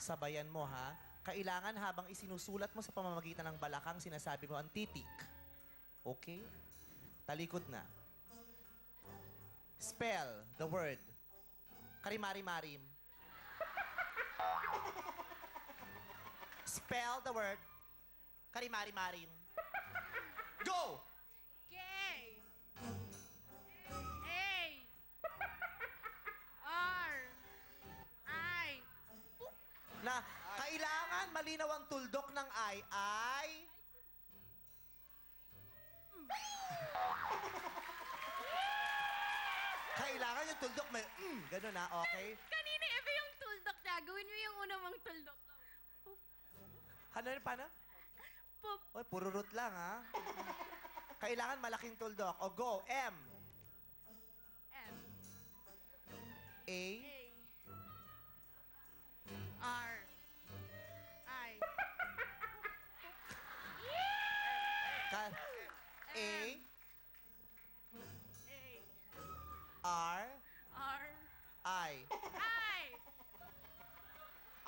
Sabayan mo, ha? Kailangan habang isinusulat mo sa pamamagitan ng balakang, sinasabi mo ang titik. Okay? Talikod na. Spell the word. Karimari-marim. Spell the word. Karimari-marim. Go! K. A. R. I. Na kailangan malinaw ang tuldok ng ay. Kailangan yung tuldok may gano'n na, okay? Kanina iba yung tuldok na. Gawin mo yung una mong tuldok. Ano yun, paano? Pop. Oy, puro root lang, ha? Kailangan malaking tuldok. O, go. M. M. A. A. R. I. Ka- A. A. R. R. I. I.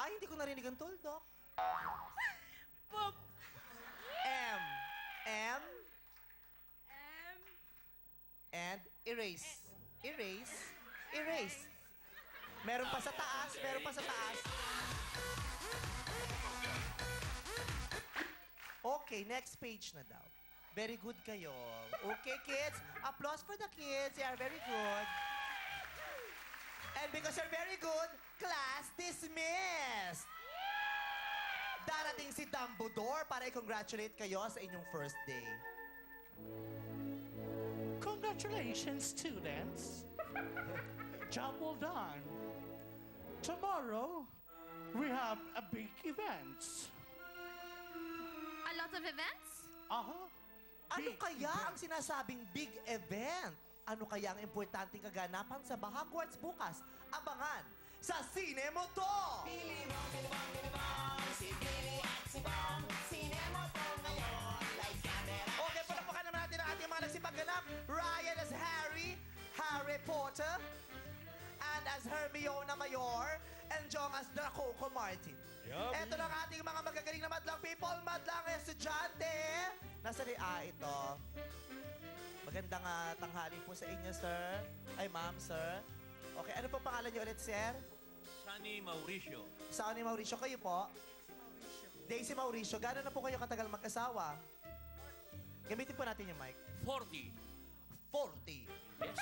Ay, hindi ko narinig ang tuldok. Pop. M. M. M. And erase. Erase. Erase. Meron pa sa taas. Meron pa sa taas. Okay, next page na daw. Very good kayo. Okay, kids. Applause for the kids. They are very good. And because you're very good, class dismissed. Darating si Dumbledore para i-congratulate kayo sa inyong first day. Congratulations, students. Job well done. Tomorrow, we have a big event. A lot of events? Uh-huh. Ano Big kaya ang event. sinasabing big event? Ano kaya ang importanteng kaganapan sa Hogwarts bukas? Abangan sa Sine mo to! Okay, palapakan naman natin ang ating mga nagsipagganap. Ryan as Harry, Harry Potter, and as Hermione Mayor, and Jong as Draco Martin. Ito lang ating mga magagaling na madlang people, madlang estudyante. Nasa ito. Magandang tanghali po sa inyo, sir. Ay, ma'am, sir. Okay, ano po pangalan niyo ulit, sir? Sunny Mauricio. Saan ni Mauricio kayo po? Daisy Mauricio. Gano'n na po kayo katagal mag-asawa? Gamitin po natin yung mic. 40. 40. Yes.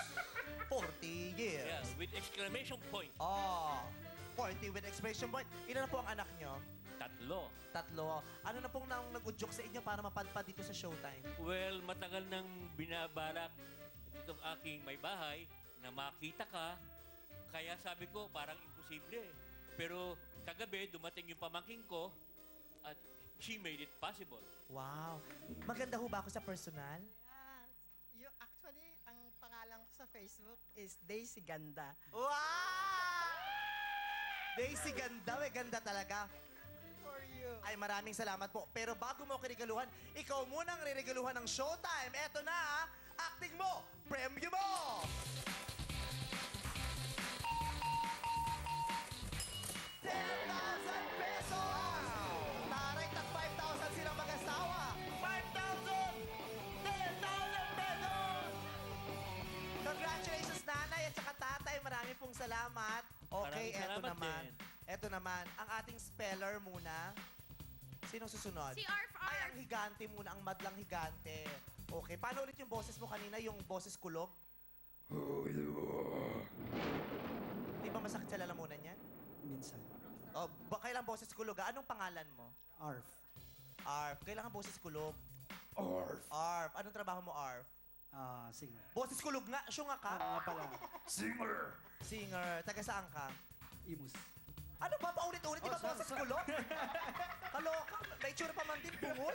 40 years. Yeah, with exclamation point. Oh, 40 with expression point. Ilan na po ang anak nyo? Tatlo. Tatlo. Ano na pong nag-udyok sa inyo para mapadpad dito sa Showtime? Well, matagal nang binabalak itong aking may bahay na makita ka. Kaya sabi ko, parang imposible. Pero kagabi, dumating yung pamangking ko at she made it possible. Wow. Maganda ho ba ako sa personal? Actually, ang pangalan ko sa Facebook is Daisy Ganda. Wow! Daisy, ganda. Ganda talaga. For you. Ay, maraming salamat po. Pero bago mo ako regaluhan, ikaw muna ang riregaluhan ng Showtime. Eto na, acting mo, premyo mo! 10,000 pesos! Taray, tag 5,000 silang mag-asawa. 5,000! 10,000 pesos! Congratulations, nanay at saka tatay. Marami pong salamat. Okay, Maraming eto salamat naman. din. Eto naman, ang ating speller muna. Sinong susunod? Si Arf Arf. Ay, ang higante muna, ang madlang higante. Okay, paano ulit yung boses mo kanina, yung boses kulog? Di ba masakit sa lalamunan yan? Minsan. Oh, kailangan boses kulog, ah? Anong pangalan mo? Arf. Arf. Kailangan boses kulog. Arf. Arf. Anong trabaho mo, Arf? Singer. Boses kulog nga. Siya nga ka. Nga pala. Singer. Singer. Taga saan ka? Imus. Ano ba? Paulit-ulit? Di ba boses kulog? Kaloka. May itsura pa man din. Bungol.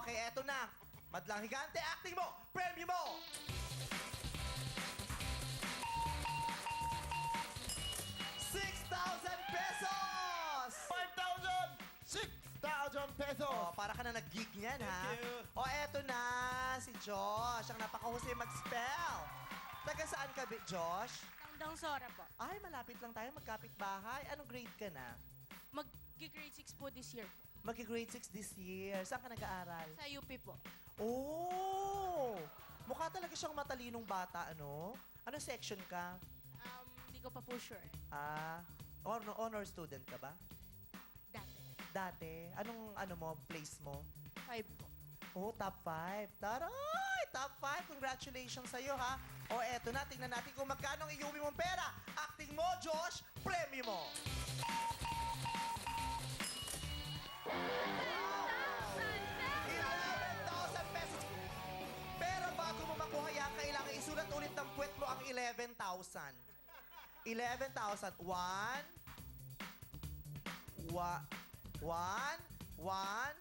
Okay, eto na. Madlang higante. Acting mo. Premyo mo. 6,000 pesos! 5,000! 6,000 pesos! Oh, para ka na nag-geek niyan, ha? Thank you. O, eto na, si Josh. Ang napakahusay mag-spell. Taga saan ka, Josh? Tangdang Sora po. Ay, malapit lang tayo, magkapit bahay. Anong grade ka na? Mag-grade 6 po this year po. Mag-grade 6 this year. Saan ka nag-aaral? Sa UP po. Oh! Mukha talaga siyang matalinong bata, ano? Anong section ka? Hindi ko pa po sure. Honor student ka ba? Dati. Dati? Anong place mo? 5 po. Oh, top 5. Taray! Top 5. Congratulations sa'yo, ha? O, eto na. Tingnan natin kung magkano ang iuwi mong pera. Acting mo, Josh. Premyo mo. 11,000 pesos. Pero bago mo makuha yan, kailangan isulat ulit ng puwet mo ang 11,000. 11,000. One,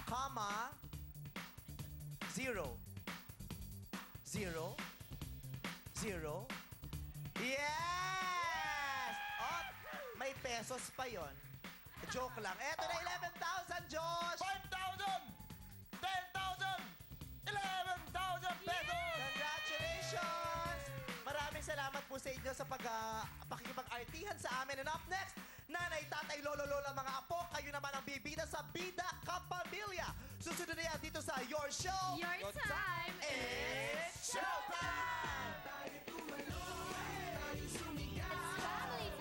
comma, 0. 0. 0. Yes! Oh, may pesos pa yon. Joke lang. Eto na 11,000, Josh! 5,000! 10,000! 11,000 pesos! Congratulations! Maraming salamat po sa inyo sa pakikipag-artihan sa amin. And up next, nanay, tatay, lolo, lola, mga apo, kayo naman ang bibida sa Bida Kapamilya. Susunod na yan dito sa Your Show. Your side.